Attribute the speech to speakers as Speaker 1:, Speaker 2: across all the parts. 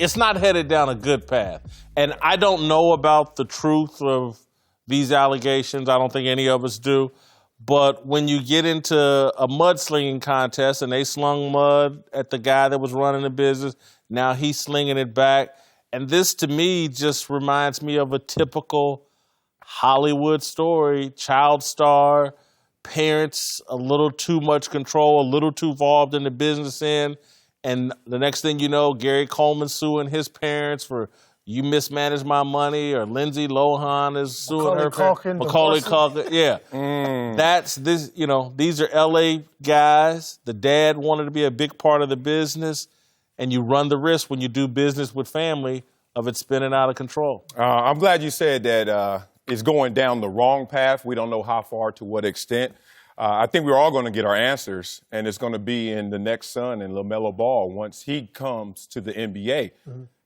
Speaker 1: it's not headed down a good path. And I don't know about the truth of these allegations. I don't think any of us do. But when you get into a mudslinging contest and they slung mud at the guy that was running the business, now he's slinging it back. And this, to me, just reminds me of a typical Hollywood story. Child star, parents a little too much control, a little too involved in the business end. And the next thing you know, Gary Coleman suing his parents for you mismanaged my money, or Lindsay Lohan is suing her parents. Macaulay Culkin, yeah. That's this. You know, these are L.A. guys. The dad wanted to be a big part of the business, and you run the risk when you do business with family of it spinning out of control.
Speaker 2: I'm glad you said that it's going down the wrong path. We don't know how far, to what extent. I think we're all going to get our answers, and it's going to be in the next son and LaMelo Ball once he comes to the NBA.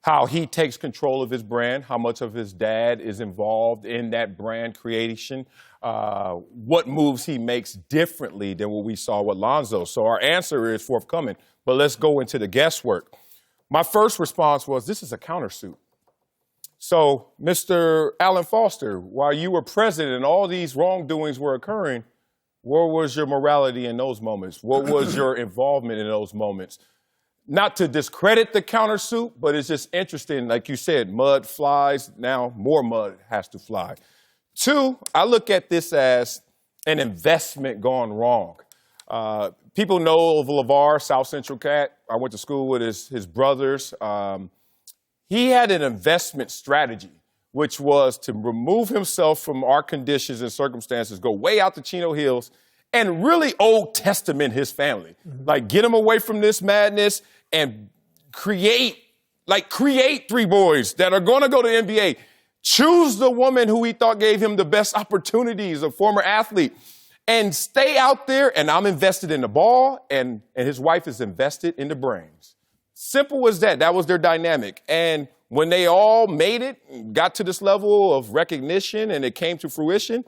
Speaker 2: How he takes control of his brand, how much of his dad is involved in that brand creation, what moves he makes differently than what we saw with Lonzo. So our answer is forthcoming, but let's go into the guesswork. My first response was, this is a countersuit. So, Mr. Allen Foster, while you were president and all these wrongdoings were occurring, where was your morality in those moments? What was your involvement in those moments? Not to discredit the countersuit, but it's just interesting. Like you said, mud flies. Now more mud has to fly. Two, I look at this as an investment gone wrong. People know of LaVar, South Central cat. I went to school with his brothers. He had an investment strategy, which was to remove himself from our conditions and circumstances, go way out to Chino Hills, and really Old Testament his family. Like, get him away from this madness and create three boys that are going to go to the NBA. Choose the woman who he thought gave him the best opportunities, a former athlete, and stay out there. And I'm invested in the ball, and his wife is invested in the brains. Simple as that. That was their dynamic. And when they all made it, got to this level of recognition, and it came to fruition,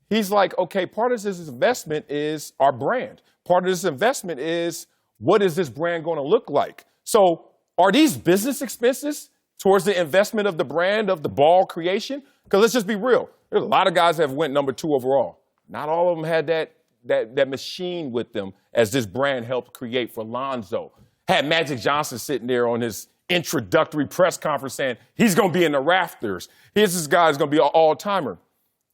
Speaker 2: he's like, okay, part of this investment is our brand. Part of this investment is, what is this brand going to look like? So are these business expenses towards the investment of the brand, of the ball creation? Because let's just be real. There's a lot of guys that have went number 2 overall. Not all of them had that machine with them as this brand helped create for Lonzo. Had Magic Johnson sitting there on his introductory press conference saying he's going to be in the rafters. Here's this guy's going to be an all-timer.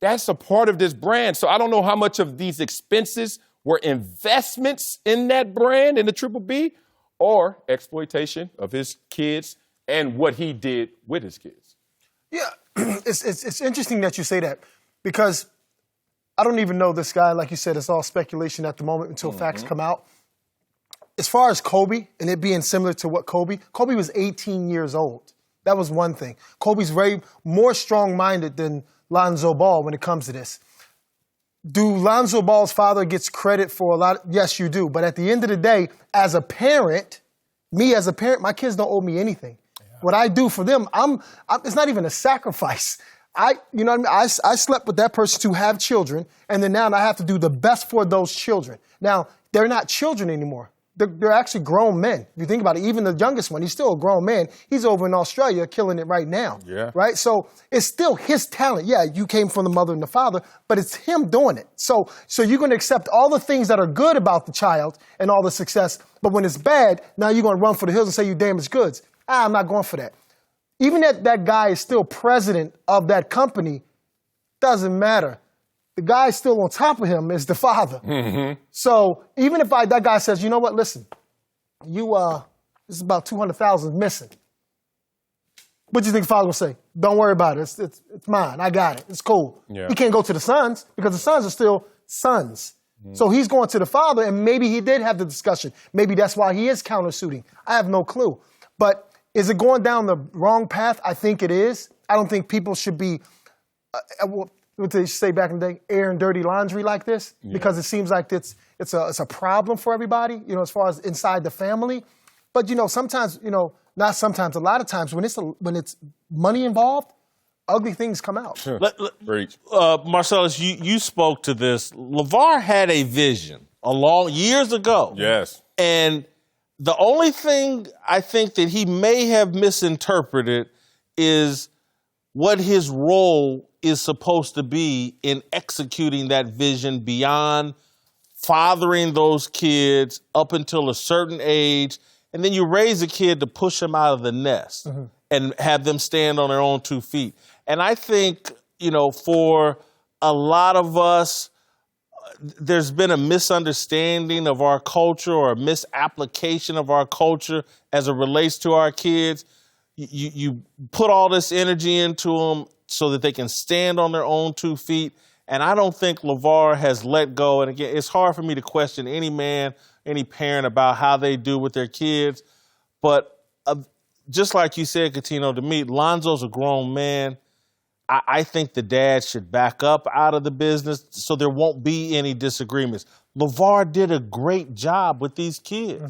Speaker 2: That's a part of this brand. So I don't know how much of these expenses were investments in that brand, in the Triple B, or exploitation of his kids and what he did with his kids.
Speaker 3: Yeah, it's interesting that you say that, because I don't even know this guy. Like you said, it's all speculation at the moment until facts come out. As far as Kobe, and it being similar to what Kobe was 18 years old. That was one thing. Kobe's very more strong-minded than Lonzo Ball when it comes to this. Do Lonzo Ball's father gets credit for a lot? Yes, you do. But at the end of the day, as a parent, my kids don't owe me anything. Yeah. What I do for them, it's not even a sacrifice. You know what I mean? I slept with that person to have children, and then now I have to do the best for those children. Now, they're not children anymore. They're actually grown men. If you think about it, even the youngest one, he's still a grown man. He's over in Australia killing it right now. Yeah. Right? So it's still his talent. Yeah, you came from the mother and the father, but it's him doing it. So you're going to accept all the things that are good about the child and all the success, but when it's bad, now you're going to run for the hills and say you damaged goods. I'm not going for that. Even that guy is still president of that company, doesn't matter. The guy still on top of him is the father. So even if that guy says, you know what, listen, this is about $200,000 missing. What do you think the father will say? Don't worry about it. It's mine. I got it. It's cool. Yeah. He can't go to the sons because the sons are still sons. So he's going to the father, and maybe he did have the discussion. Maybe that's why he is countersuiting. I have no clue. But is it going down the wrong path? I think it is. I don't think people should be what they say back in the day, airing dirty laundry like this, because it seems like it's a problem for everybody, as far as inside the family. But, sometimes, not sometimes, a lot of times when it's money involved, ugly things come out. Sure.
Speaker 1: Marcellus, you spoke to this. LaVar had a vision years ago.
Speaker 2: Yes.
Speaker 1: And The only thing I think that he may have misinterpreted is what his role is supposed to be in executing that vision beyond fathering those kids up until a certain age. And then you raise a kid to push them out of the nest and have them stand on their own 2 feet. And I think, for a lot of us, there's been a misunderstanding of our culture or a misapplication of our culture as it relates to our kids. You put all this energy into them so that they can stand on their own 2 feet. And I don't think LaVar has let go. And again, it's hard for me to question any man, any parent about how they do with their kids. But just like you said, Cuttino, to me, Lonzo's a grown man. I think the dad should back up out of the business so there won't be any disagreements. LaVar did a great job with these kids.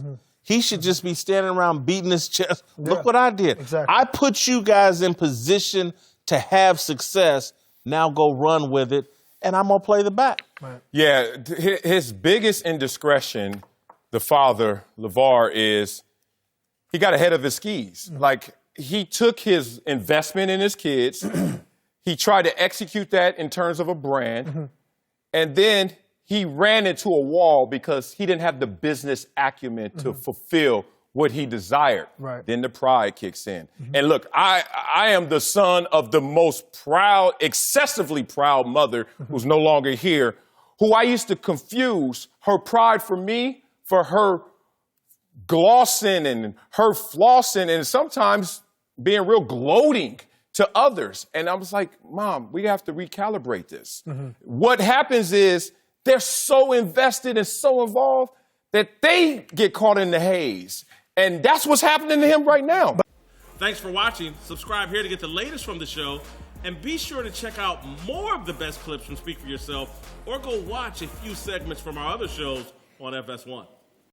Speaker 1: He should just be standing around beating his chest. Look what I did.
Speaker 3: Exactly.
Speaker 1: I put you guys in position to have success. Now go run with it, and I'm going to play the back.
Speaker 3: Right.
Speaker 2: Yeah, his biggest indiscretion, the father, LaVar, is he got ahead of his skis. Like, he took his investment in his kids, he tried to execute that in terms of a brand, and then he ran into a wall because he didn't have the business acumen to fulfill what he desired.
Speaker 3: Right.
Speaker 2: Then the pride kicks in. And look, I am the son of the most proud, excessively proud mother who's no longer here, who I used to confuse her pride for me for her glossing and her flossing and sometimes being real gloating to others. And I was like, Mom, we have to recalibrate this. What happens is they're so invested and so involved that they get caught in the haze. And that's what's happening to him right now.
Speaker 1: Thanks for watching. Subscribe here to get the latest from the show. And be sure to check out more of the best clips from Speak For Yourself or go watch a few segments from our other shows on FS1.